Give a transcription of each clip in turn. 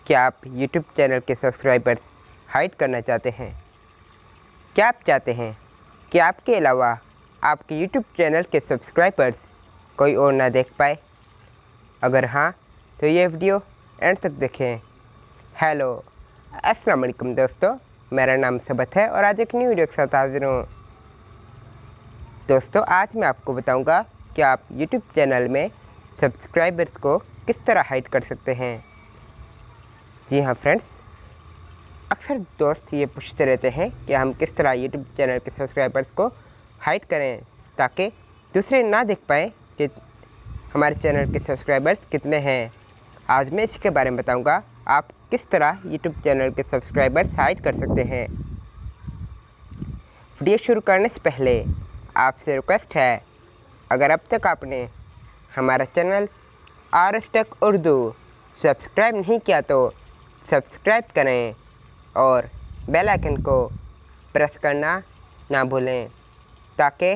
क्या आप YouTube channel के सब्सक्राइबर्स हाइड करना चाहते हैं? क्या आप चाहते हैं कि आपके अलावा आपके YouTube चैनल के सब्सक्राइबर्स कोई और ना देख पाए? अगर हाँ, तो ये वीडियो एंड तक देखें। हेलो, अस्सलाम वालेकुम दोस्तों, मेरा नाम सबत है और आज एक न्यू वीडियो के साथ हाजिर हूँ। दोस्तों, आज मैं आपको बताऊंगा कि आप YouTube चैनल में सब्सक्राइबर्स को किस तरह हाइड कर सकते हैं। जी हाँ फ्रेंड्स, अक्सर दोस्त ये पूछते रहते हैं कि हम किस तरह YouTube चैनल के सब्सक्राइबर्स को हाइड करें ताकि दूसरे ना देख पाएँ कि हमारे चैनल के सब्सक्राइबर्स कितने हैं। आज मैं इसी के बारे में बताऊंगा आप किस तरह YouTube चैनल के सब्सक्राइबर्स हाइड कर सकते हैं। वीडियो शुरू करने से पहले आपसे रिक्वेस्ट है, अगर अब तक आपने हमारा channel RS Tech Urdu subscribe नहीं किया तो सब्सक्राइब करें और बेल आइकन को प्रेस करना ना भूलें ताकि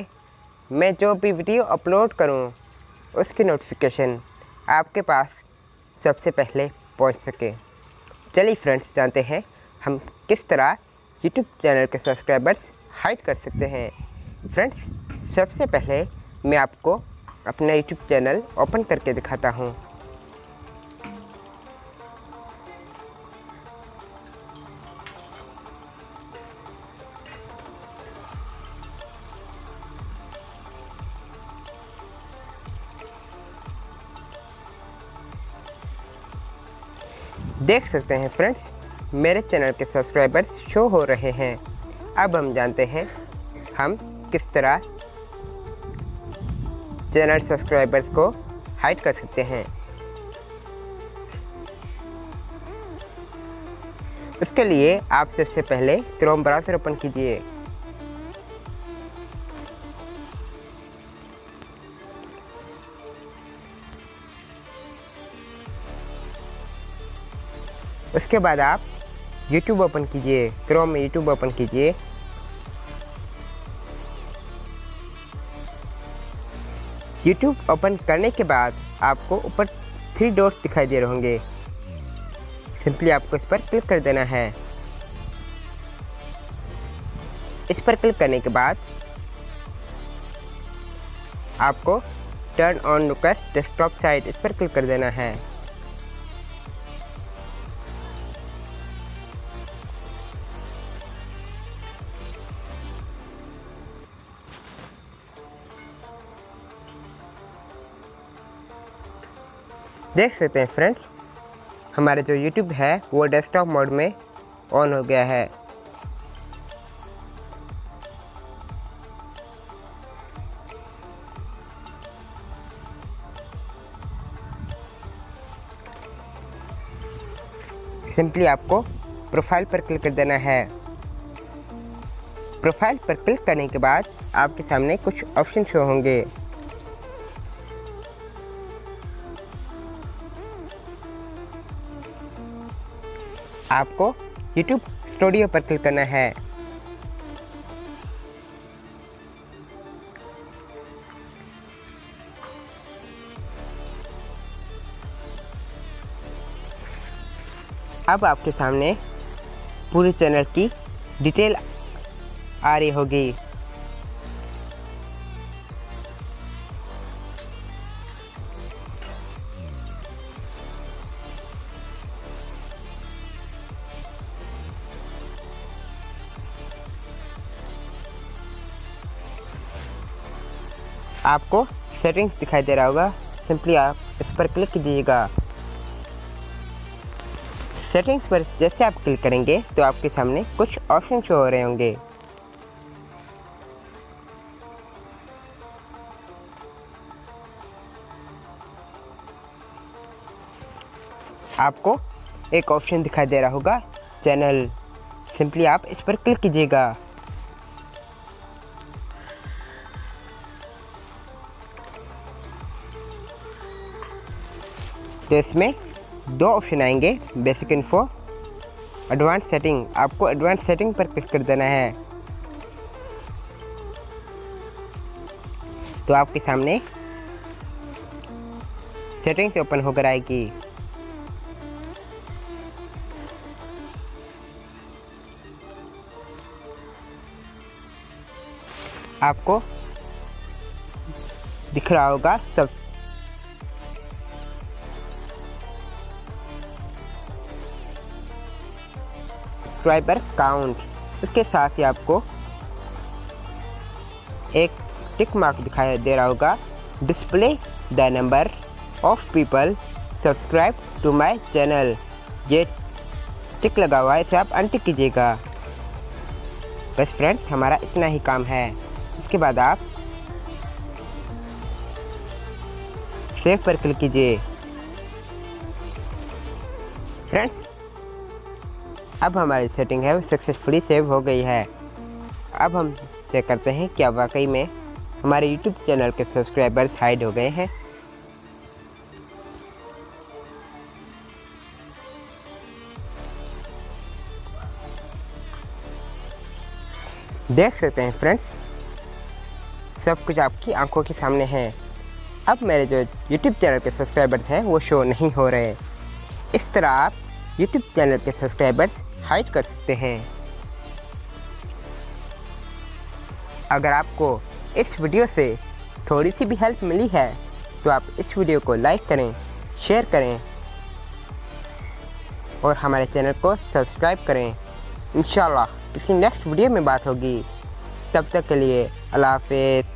मैं जो भी वीडियो अपलोड करूं उसकी नोटिफिकेशन आपके पास सबसे पहले पहुंच सके। चलिए फ्रेंड्स, जानते हैं हम किस तरह YouTube चैनल के सब्सक्राइबर्स हाइड कर सकते हैं। फ्रेंड्स, सबसे पहले मैं आपको अपना YouTube चैनल ओपन करके दिखाता हूं। देख सकते हैं फ्रेंड्स, मेरे चैनल के सब्सक्राइबर्स शो हो रहे हैं। अब हम जानते हैं हम किस तरह चैनल सब्सक्राइबर्स को हाइड कर सकते हैं। उसके लिए आप सबसे पहले क्रोम ब्राउज़र ओपन कीजिए। उसके बाद आप YouTube ओपन कीजिए, क्रोम में YouTube ओपन कीजिए। YouTube ओपन करने के बाद आपको ऊपर 3 डॉट्स दिखाई दे रहे होंगे। सिंपली आपको इस पर क्लिक कर देना है। इस पर क्लिक करने के बाद आपको turn on request desktop site इस पर क्लिक कर देना है। देख सकते हैं फ्रेंड्स, हमारा जो YouTube है वो डेस्कटॉप मोड में ऑन हो गया है। सिंपली आपको प्रोफाइल पर क्लिक कर देना है। प्रोफाइल पर क्लिक करने के बाद आपके सामने कुछ ऑप्शन शो होंगे। आपको YouTube स्टूडियो पर क्लिक करना है। अब आपके सामने पूरे चैनल की डिटेल आ रही होगी। आपको सेटिंग्स दिखाई दे रहा होगा, सिंपली आप इस पर क्लिक कीजिएगा। सेटिंग्स पर जैसे आप क्लिक करेंगे तो आपके सामने कुछ ऑप्शन शो हो रहे होंगे। आपको एक ऑप्शन दिखाई दे रहा होगा चैनल, सिंपली आप इस पर क्लिक कीजिएगा। तो इसमें 2 ऑप्शन आएंगे, बेसिक इन्फो, एडवांस सेटिंग। आपको एडवांस सेटिंग पर क्लिक कर देना है। तो आपके सामने सेटिंग्स ओपन होकर आएगी। आपको दिख रहा होगा सब्सक्राइबर काउंट। उसके साथ ही आपको एक टिक मार्क दिखाई दे रहा होगा, display the number of people subscribe to my channel. ये टिक लगा हुआ है, इसे आप अनटिक कीजिएगा। बस फ्रेंड्स, हमारा इतना ही काम है। इसके बाद आप सेव पर क्लिक कीजिए। फ्रेंड्स, अब हमारी सेटिंग है वो सक्सेसफुली सेव हो गई है। अब हम चेक करते हैं क्या वाकई में हमारे YouTube चैनल के सब्सक्राइबर्स हाइड हो गए हैं। देख सकते हैं फ्रेंड्स, सब कुछ आपकी आंखों के सामने है। अब मेरे जो YouTube चैनल के सब्सक्राइबर्स हैं वो शो नहीं हो रहे। इस तरह आप YouTube चैनल के सब्सक्राइबर्स हाइड कर सकते हैं। अगर आपको इस वीडियो से थोड़ी सी भी हेल्प मिली है तो आप इस वीडियो को लाइक करें, शेयर करें और हमारे चैनल को सब्सक्राइब करें। इंशाल्लाह किसी नेक्स्ट वीडियो में बात होगी। तब तक के लिए अल्लाह हाफ़िज़।